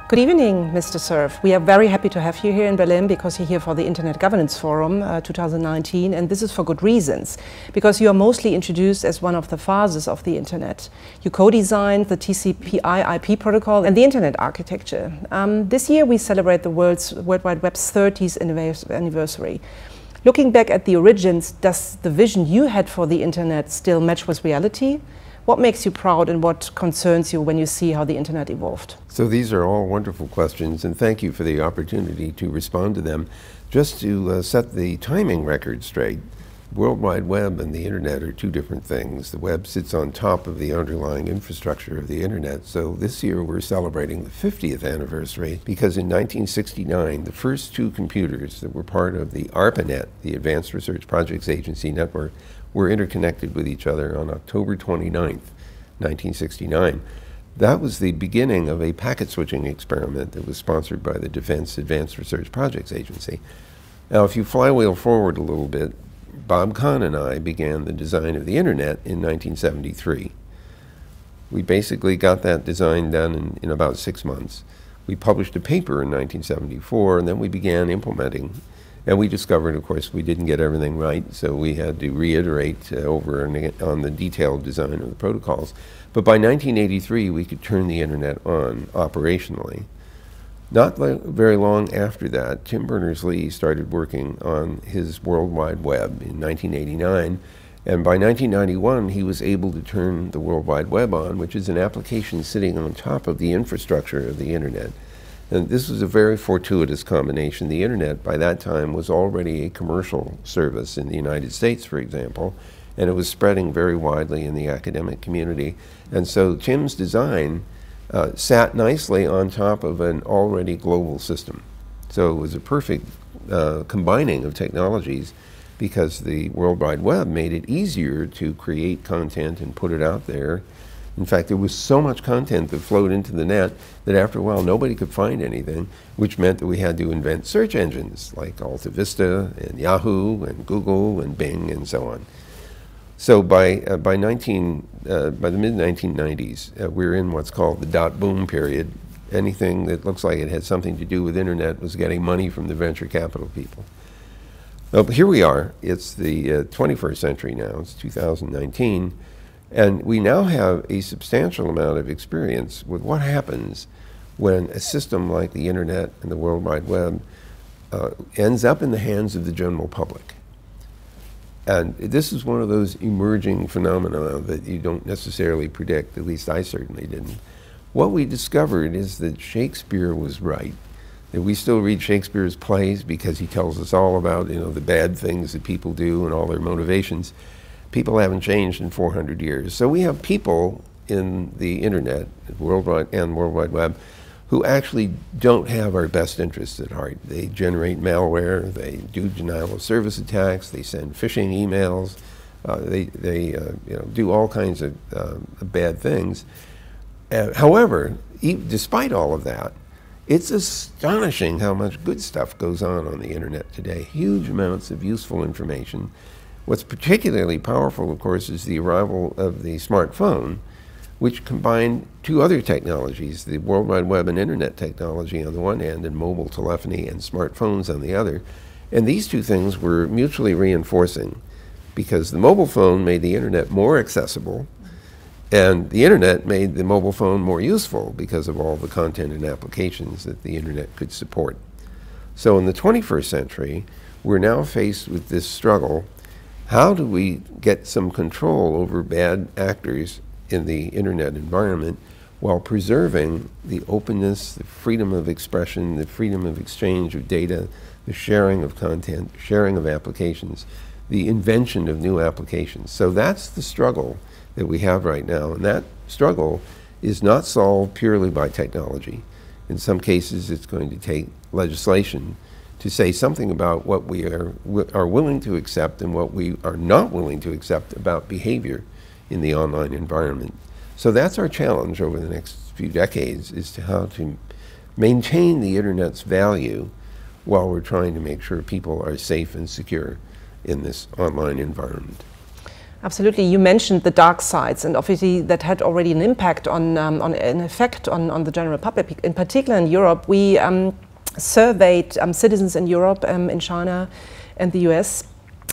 Good evening, Mr. Cerf. We are very happy to have you here in Berlin because you're here for the Internet Governance Forum 2019, and this is for good reasons. Because you are mostly introduced as one of the fathers of the Internet. You co-designed the TCP/IP protocol and the Internet architecture. This year we celebrate the World Wide Web's 30th anniversary. Looking back at the origins, does the vision you had for the Internet still match with reality? What makes you proud and what concerns you when you see how the Internet evolved? So these are all wonderful questions, and thank you for the opportunity to respond to them. Just to set the timing record straight, World Wide Web and the Internet are two different things. The web sits on top of the underlying infrastructure of the Internet. So this year we're celebrating the 50th anniversary because in 1969, the first two computers that were part of the ARPANET, the Advanced Research Projects Agency network, were interconnected with each other on October 29th, 1969. That was the beginning of a packet switching experiment that was sponsored by the Defense Advanced Research Projects Agency. Now, if you flywheel forward a little bit, Kahn and I began the design of the Internet in 1973. We basically got that design done in about 6 months. We published a paper in 1974, and then we began implementing. And we discovered, of course, we didn't get everything right, so we had to reiterate over on the detailed design of the protocols. But by 1983, we could turn the Internet on operationally. Not very long after that, Tim Berners-Lee started working on his World Wide Web in 1989, and by 1991, he was able to turn the World Wide Web on, which is an application sitting on top of the infrastructure of the Internet. And this was a very fortuitous combination. The Internet, by that time, was already a commercial service in the United States, for example, and it was spreading very widely in the academic community. And so Tim's design sat nicely on top of an already global system. So it was a perfect combining of technologies because the World Wide Web made it easier to create content and put it out there. In fact, there was so much content that flowed into the net that after a while nobody could find anything, which meant that we had to invent search engines like Alta Vista and Yahoo and Google and Bing and so on. So by the mid-1990s, we're in what's called the dot boom period. Anything that looks like it had something to do with Internet was getting money from the venture capital people. Well, here we are. It's the 21st century now. It's 2019. And we now have a substantial amount of experience with what happens when a system like the Internet and the World Wide Web ends up in the hands of the general public. And this is one of those emerging phenomena that you don't necessarily predict, at least I certainly didn't. What we discovered is that Shakespeare was right, that we still read Shakespeare's plays because he tells us all about, the bad things that people do and all their motivations. People haven't changed in 400 years. So we have people in the Internet, World Wide Web, who actually don't have our best interests at heart. They generate malware, they do denial of service attacks, they send phishing emails, they do all kinds of bad things. However, despite all of that, it's astonishing how much good stuff goes on the Internet today. Huge amounts of useful information. What's particularly powerful, of course, is the arrival of the smartphone, which combined two other technologies, the World Wide Web and Internet technology on the one hand, and mobile telephony and smartphones on the other. And these two things were mutually reinforcing because the mobile phone made the Internet more accessible, and the Internet made the mobile phone more useful because of all the content and applications that the Internet could support. So in the 21st century, we're now faced with this struggle. How do we get some control over bad actors in the Internet environment while preserving the openness, the freedom of expression, the freedom of exchange of data, the sharing of content, sharing of applications, the invention of new applications? So that's the struggle that we have right now, and that struggle is not solved purely by technology. In some cases, it's going to take legislation to say something about what we are willing to accept and what we are not willing to accept about behavior in the online environment. So that's our challenge over the next few decades, is to how to maintain the Internet's value while we're trying to make sure people are safe and secure in this online environment. Absolutely. You mentioned the dark sides, and obviously that had already an impact on an effect on the general public. In particular in Europe, we surveyed citizens in Europe, in China and the US.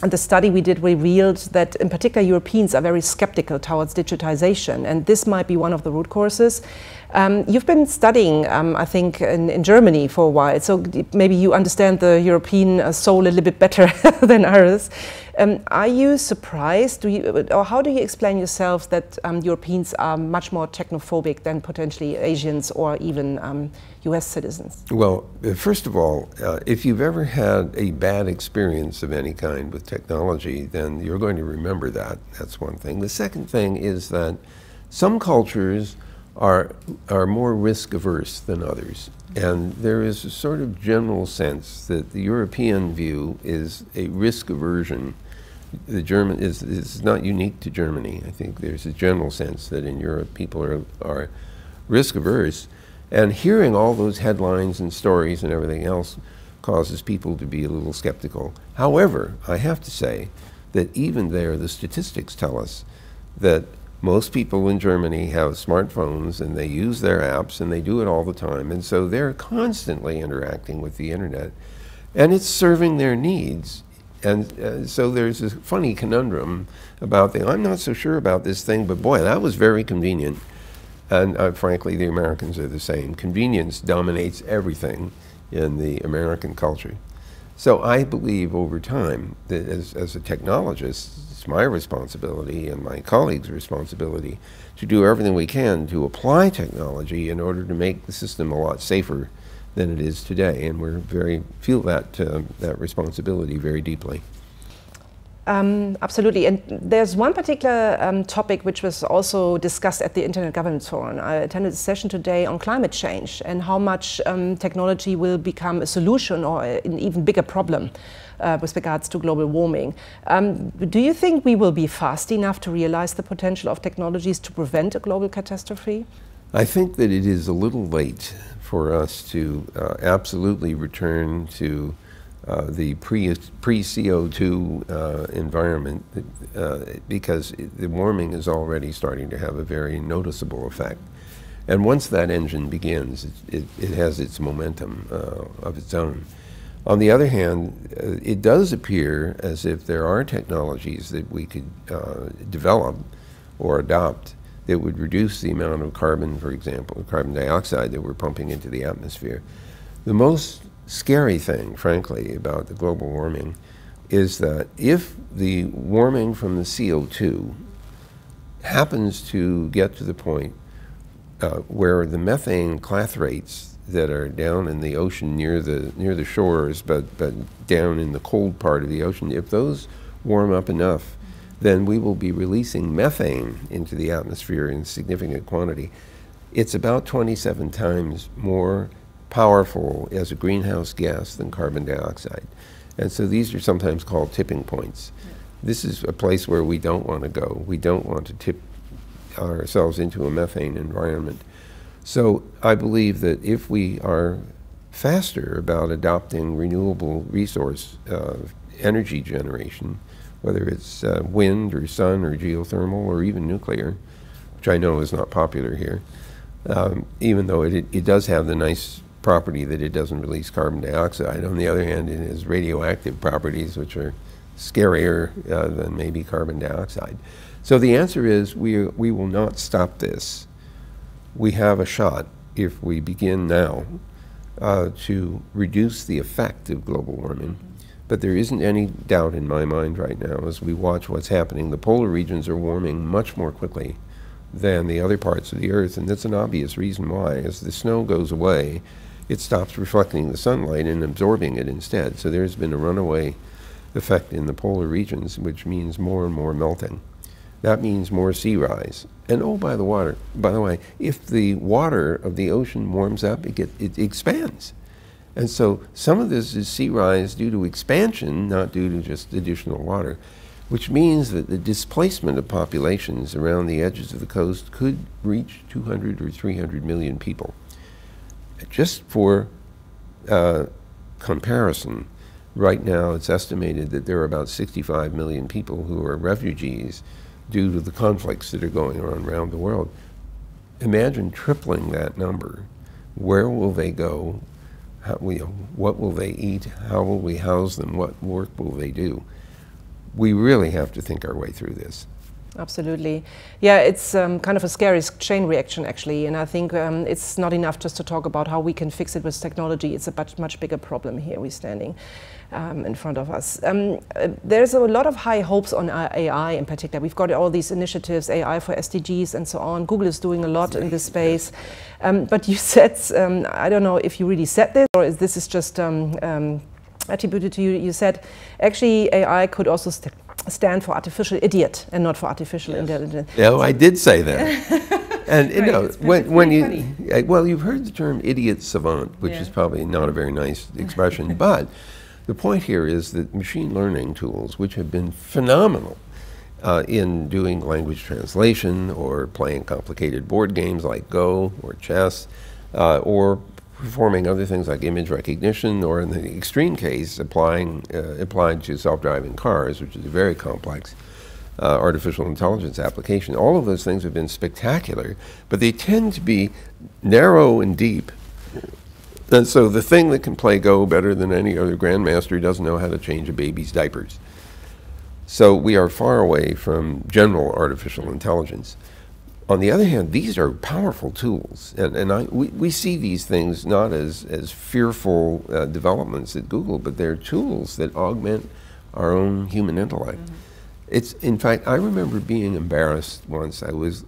And the study we did revealed that in particular Europeans are very skeptical towards digitization, and this might be one of the root causes. You've been studying, I think, in Germany for a while, so maybe you understand the European soul a little bit better than ours. Are you surprised, or how do you explain yourself that Europeans are much more technophobic than potentially Asians or even US citizens? Well, first of all, if you've ever had a bad experience of any kind with technology, then you're going to remember that. That's one thing. The second thing is that some cultures are more risk averse than others. And there is a sort of general sense that the European view is a risk aversion. The German is not unique to Germany. I think there's a general sense that in Europe people are risk averse. And hearing all those headlines and stories and everything else causes people to be a little skeptical. However, I have to say that even there, the statistics tell us that most people in Germany have smartphones and they use their apps and they do it all the time. And so they're constantly interacting with the internet and it's serving their needs. And so there's a funny conundrum about I'm not so sure about this thing, but boy, that was very convenient. And frankly, the Americans are the same. Convenience dominates everything in the American culture. So I believe over time that as a technologist, it's my responsibility and my colleagues' responsibility to do everything we can to apply technology in order to make the system a lot safer than it is today. And we feel that responsibility very deeply. Absolutely, and there's one particular topic which was also discussed at the Internet Governance Forum. I attended a session today on climate change and how much technology will become a solution or an even bigger problem with regards to global warming. Do you think we will be fast enough to realize the potential of technologies to prevent a global catastrophe? I think that it is a little late for us to absolutely return to the pre-CO2 environment because the warming is already starting to have a very noticeable effect. And once that engine begins, it has its momentum of its own. On the other hand, it does appear as if there are technologies that we could develop or adopt that would reduce the amount of carbon, for example, carbon dioxide that we're pumping into the atmosphere. The most scary thing, frankly, about the global warming is that if the warming from the CO2 happens to get to the point where the methane clathorates that are down in the ocean near the shores, but down in the cold part of the ocean, if those warm up enough, then we will be releasing methane into the atmosphere in significant quantity. It's about 27 times more powerful as a greenhouse gas than carbon dioxide. And so these are sometimes called tipping points. Yeah. This is a place where we don't want to go. We don't want to tip ourselves into a methane environment. So I believe that if we are faster about adopting renewable resource energy generation, whether it's wind or sun or geothermal or even nuclear, which I know is not popular here, even though it does have the nice property that it doesn't release carbon dioxide. On the other hand, it has radioactive properties which are scarier than maybe carbon dioxide. So the answer is we will not stop this. We have a shot, if we begin now, to reduce the effect of global warming. But there isn't any doubt in my mind right now as we watch what's happening. The polar regions are warming much more quickly than the other parts of the Earth, and that's an obvious reason why. As the snow goes away, it stops reflecting the sunlight and absorbing it instead. So there's been a runaway effect in the polar regions, which means more and more melting. That means more sea rise. And oh, by the way, if the water of the ocean warms up, it expands. And so some of this is sea rise due to expansion, not due to just additional water, which means that the displacement of populations around the edges of the coast could reach 200 or 300 million people. Just for comparison, right now it's estimated that there are about 65 million people who are refugees due to the conflicts that are going on around the world. Imagine tripling that number. Where will they go? How, what will they eat? How will we house them? What work will they do? We really have to think our way through this. Absolutely. Yeah, it's kind of a scary chain reaction, actually, and I think it's not enough just to talk about how we can fix it with technology. It's a much bigger problem here we're standing in front of us. There's a lot of high hopes on AI in particular. We've got all these initiatives, AI for SDGs and so on. Google is doing a lot in this space. But you said, I don't know if you really said this, or is this just attributed to you. You said, actually, AI could also stand for artificial idiot and not for artificial intelligence. Yeah, I did say that. And you know, when you, well, you've heard the term idiot savant, which is probably not a very nice expression, but the point here is that machine learning tools, which have been phenomenal in doing language translation or playing complicated board games like Go or chess, or performing other things like image recognition, or in the extreme case, applied to self-driving cars, which is a very complex artificial intelligence application. All of those things have been spectacular, but they tend to be narrow and deep. And so the thing that can play Go better than any other grandmaster doesn't know how to change a baby's diapers. So we are far away from general artificial intelligence. On the other hand, these are powerful tools, and we see these things not as fearful developments at Google, but they're tools that augment our own human intellect. It's, in fact, I remember being embarrassed once. I was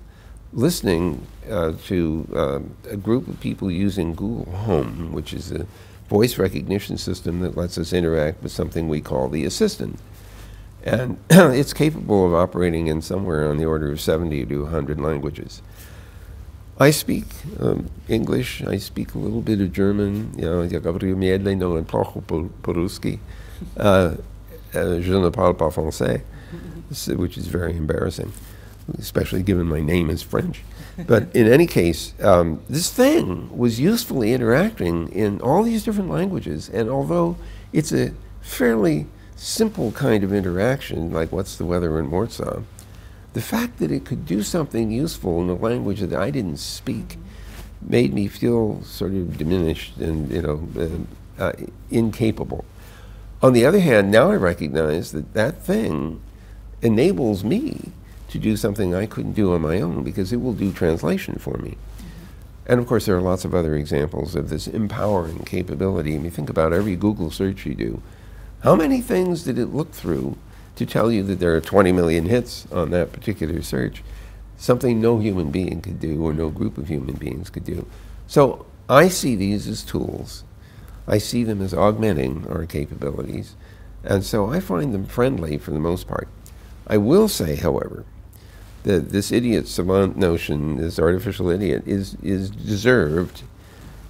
listening to a group of people using Google Home, which is a voice recognition system that lets us interact with something we call the assistant. And it's capable of operating in somewhere on the order of 70 to 100 languages. I speak English, I speak a little bit of German, je ne parle pas français, which is very embarrassing, especially given my name is French. But in any case, this thing was usefully interacting in all these different languages, and although it's a fairly simple kind of interaction, like what's the weather in Warsaw, the fact that it could do something useful in a language that I didn't speak made me feel sort of diminished and, you know, incapable. On the other hand, now I recognize that that thing enables me to do something I couldn't do on my own, because it will do translation for me. And of course, there are lots of other examples of this empowering capability. I mean, think about every Google search you do. How many things did it look through to tell you that there are 20 million hits on that particular search? Something no human being could do, or no group of human beings could do. So I see these as tools. I see them as augmenting our capabilities. And so I find them friendly for the most part. I will say, however, that this idiot savant notion, this artificial idiot, is deserved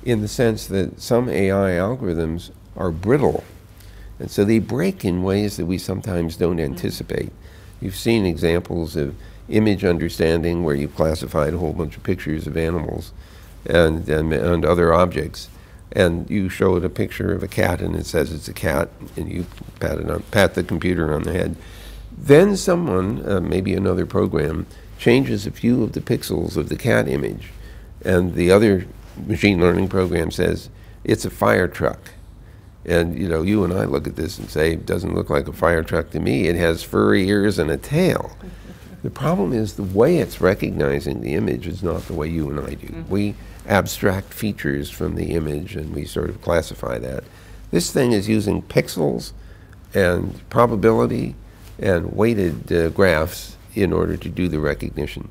in the sense that some AI algorithms are brittle. And so they break in ways that we sometimes don't anticipate. You've seen examples of image understanding where you've classified a whole bunch of pictures of animals and other objects. And you showed a picture of a cat and it says it's a cat, and you pat the computer on the head. Then someone, maybe another program, changes a few of the pixels of the cat image, and the other machine learning program says it's a fire truck. And you know, you and I look at this and say, it doesn't look like a fire truck to me. It has furry ears and a tail. The problem is the way it's recognizing the image is not the way you and I do. We abstract features from the image and we sort of classify that. This thing is using pixels and probability and weighted graphs in order to do the recognition.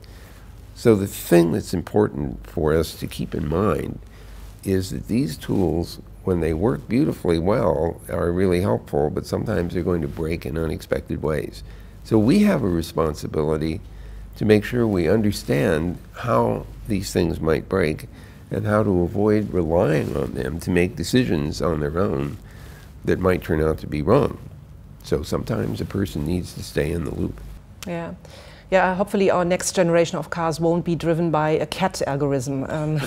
So the thing that's important for us to keep in mind is that these tools, when they work beautifully well, are really helpful, but sometimes they're going to break in unexpected ways. So we have a responsibility to make sure we understand how these things might break and how to avoid relying on them to make decisions on their own that might turn out to be wrong. So sometimes a person needs to stay in the loop. Yeah. Yeah, hopefully our next generation of cars won't be driven by a cat algorithm.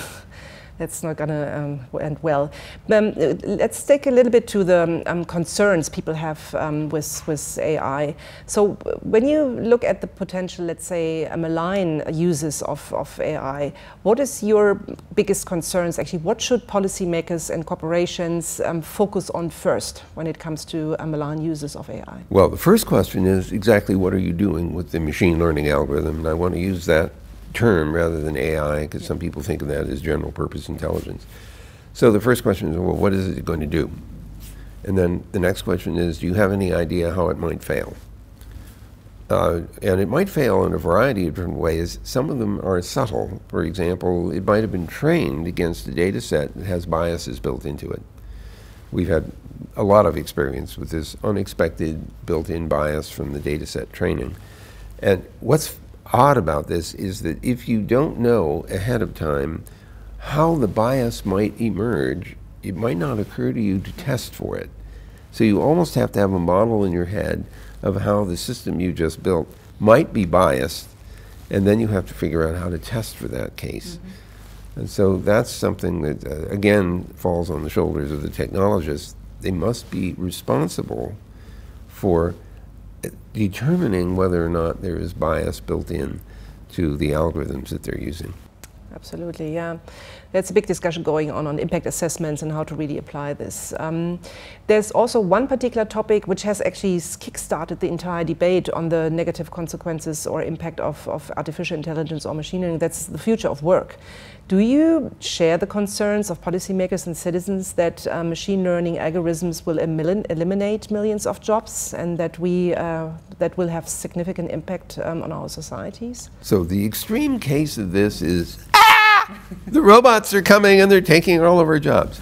That's not going to end well. Let's take a little bit to the concerns people have with AI. So when you look at the potential, let's say, malign uses of AI, what is your biggest concerns? Actually, what should policymakers and corporations focus on first when it comes to malign uses of AI? Well, the first question is exactly what are you doing with the machine learning algorithm? And I want to use that term rather than AI, because some people think of that as general purpose intelligence. So the first question is, well, what is it going to do? And then the next question is, do you have any idea how it might fail? And it might fail in a variety of different ways. Some of them are subtle. For example, it might have been trained against a data set that has biases built into it. We've had a lot of experience with this unexpected built-in bias from the data set training. And what's odd about this is that if you don't know ahead of time how the bias might emerge, it might not occur to you to test for it. So you almost have to have a model in your head of how the system you just built might be biased, and then you have to figure out how to test for that case. And so that's something that, again, falls on the shoulders of the technologists. They must be responsible for determining whether or not there is bias built in to the algorithms that they're using. Absolutely, yeah. There's a big discussion going on impact assessments and how to really apply this. There's also one particular topic which has actually kick-started the entire debate on the negative consequences or impact of artificial intelligence or machine learning. That's the future of work. Do you share the concerns of policymakers and citizens that machine learning algorithms will eliminate millions of jobs and that that will have significant impact on our societies? So the extreme case of this is, the robots are coming and they're taking all of our jobs.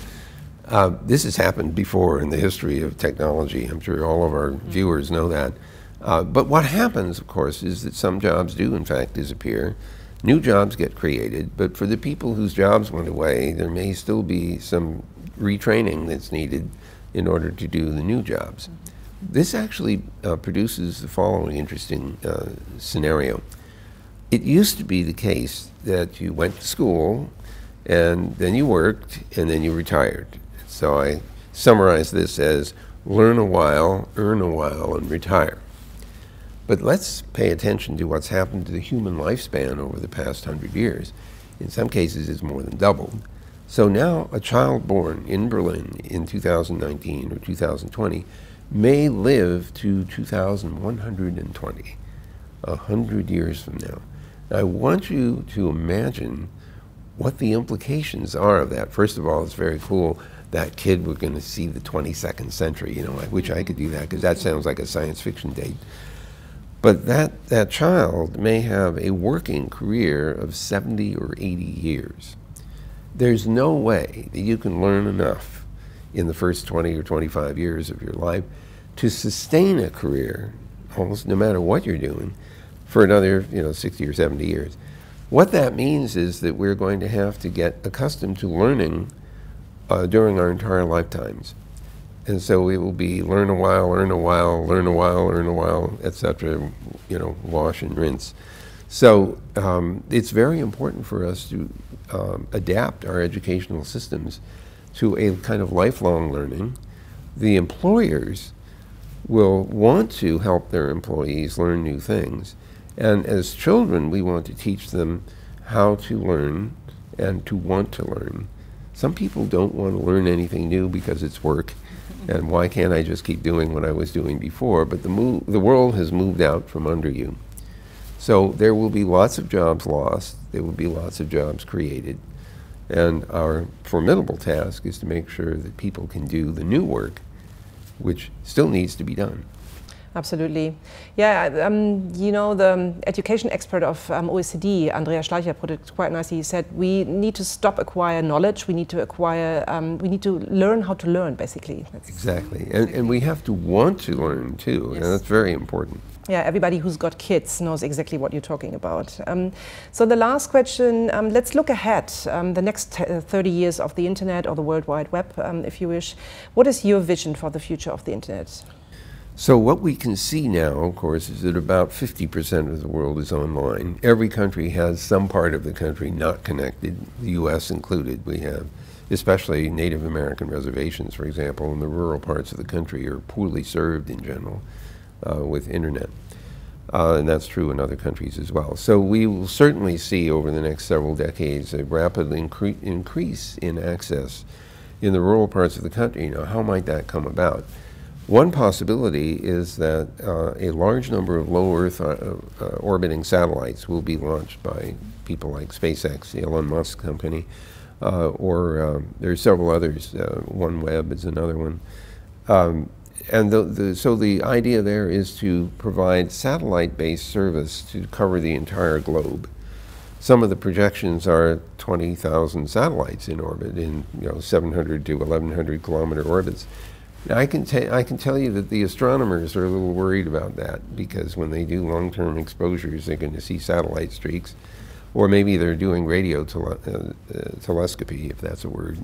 This has happened before in the history of technology. I'm sure all of our viewers know that. But what happens, of course, is that some jobs do, in fact, disappear. New jobs get created, but for the people whose jobs went away, there may still be some retraining that's needed in order to do the new jobs. This actually produces the following interesting scenario. It used to be the case that you went to school, and then you worked, and then you retired. So I summarize this as learn a while, earn a while, and retire. But let's pay attention to what's happened to the human lifespan over the past 100 years. In some cases, it's more than doubled. So now a child born in Berlin in 2019 or 2020 may live to 2120, 100 years from now. I want you to imagine what the implications are of that. First of all, it's very cool. That kid, we're going to see the 22nd century. You know, I wish I could do that because that sounds like a science fiction date. But that child may have a working career of 70 or 80 years. There's no way that you can learn enough in the first 20 or 25 years of your life to sustain a career, almost no matter what you're doing, for another 60 or 70 years. What that means is that we're going to have to get accustomed to learning during our entire lifetimes. And so it will be learn a while, earn a while, learn a while, earn a while, etc., wash and rinse. So it's very important for us to adapt our educational systems to a kind of lifelong learning. The employers will want to help their employees learn new things. And as children, we want to teach them how to learn and to want to learn. Some people don't want to learn anything new because it's work. And why can't I just keep doing what I was doing before? But the world has moved out from under you. So there will be lots of jobs lost. There will be lots of jobs created. And our formidable task is to make sure that people can do the new work, which still needs to be done. Absolutely. Yeah, the education expert of OECD, Andreas Schleicher, put it quite nicely. He said, we need to stop acquire knowledge. We need to acquire, we need to learn how to learn, basically. That's exactly. And we have to want to learn, too. Yes. And that's very important. Yeah, everybody who's got kids knows exactly what you're talking about. So the last question, let's look ahead, the next 30 years of the Internet or the World Wide Web, if you wish. What is your vision for the future of the Internet? So what we can see now, of course, is that about 50% of the world is online. Every country has some part of the country not connected, the U.S. included. We have especially Native American reservations, for example, in the rural parts of the country are poorly served in general with internet. And that's true in other countries as well. So we will certainly see over the next several decades a rapid increase in access in the rural parts of the country. Now, how might that come about? One possibility is that a large number of low Earth orbiting satellites will be launched by people like SpaceX, the Elon Musk company, or there are several others. OneWeb is another one. So the idea there is to provide satellite-based service to cover the entire globe. Some of the projections are 20,000 satellites in orbit in 700 to 1,100 kilometer orbits. Now, I can tell you that the astronomers are a little worried about that, because when they do long-term exposures, they're going to see satellite streaks, or maybe they're doing radio telescopy, if that's a word,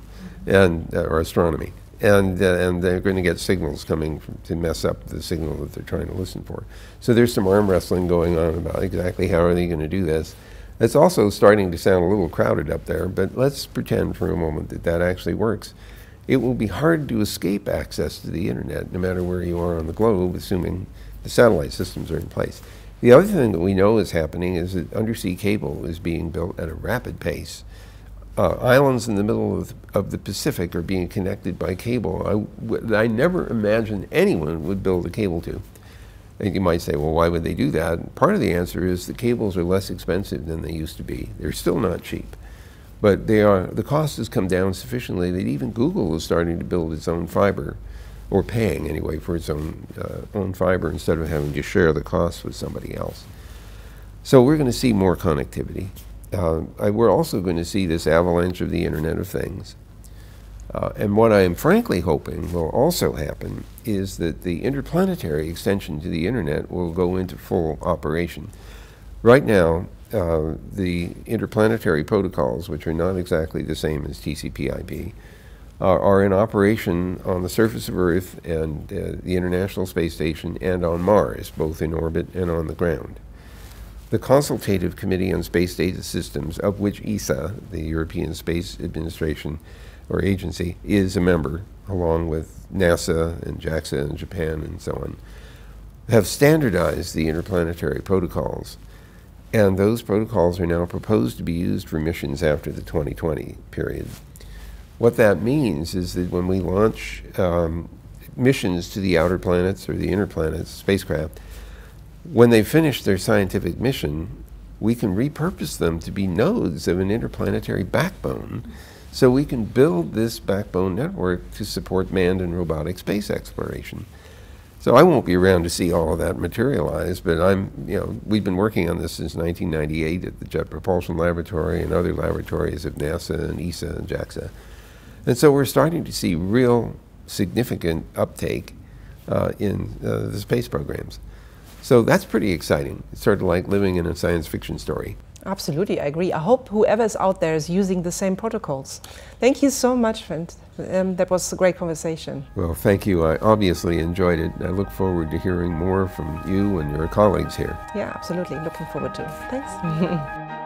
and or astronomy, and they're going to get signals coming to mess up the signal that they're trying to listen for. So there's some arm wrestling going on about exactly how are they going to do this. It's also starting to sound a little crowded up there, but let's pretend for a moment that that actually works. It will be hard to escape access to the internet, no matter where you are on the globe, assuming the satellite systems are in place. The other thing that we know is happening is that undersea cable is being built at a rapid pace. Islands in the middle of the Pacific are being connected by cable I never imagined anyone would build a cable to. And you might say, well, why would they do that? And part of the answer is the cables are less expensive than they used to be. They're still not cheap. But the cost has come down sufficiently that even Google is starting to build its own fiber, or paying anyway for its own fiber, instead of having to share the cost with somebody else. So we're going to see more connectivity. We're also going to see this avalanche of the Internet of Things. And what I am frankly hoping will also happen is that the interplanetary extension to the Internet will go into full operation. Right now, the interplanetary protocols, which are not exactly the same as TCP/IP, are in operation on the surface of Earth and the International Space Station and on Mars, both in orbit and on the ground. The Consultative Committee on Space Data Systems, of which ESA, the European Space Administration or Agency, is a member, along with NASA and JAXA and Japan and so on, have standardized the interplanetary protocols. And those protocols are now proposed to be used for missions after the 2020 period. What that means is that when we launch missions to the outer planets or the inner planets, spacecraft, when they finish their scientific mission, we can repurpose them to be nodes of an interplanetary backbone. So we can build this backbone network to support manned and robotic space exploration. So I won't be around to see all of that materialize, but we've been working on this since 1998 at the Jet Propulsion Laboratory and other laboratories of NASA and ESA and JAXA. And so we're starting to see real significant uptake in the space programs. So that's pretty exciting. It's sort of like living in a science fiction story. Absolutely, I agree. I hope whoever is out there is using the same protocols. Thank you so much, Vinton. That was a great conversation. Well, thank you. I obviously enjoyed it. I look forward to hearing more from you and your colleagues here. Yeah, absolutely. Looking forward to it. Thanks.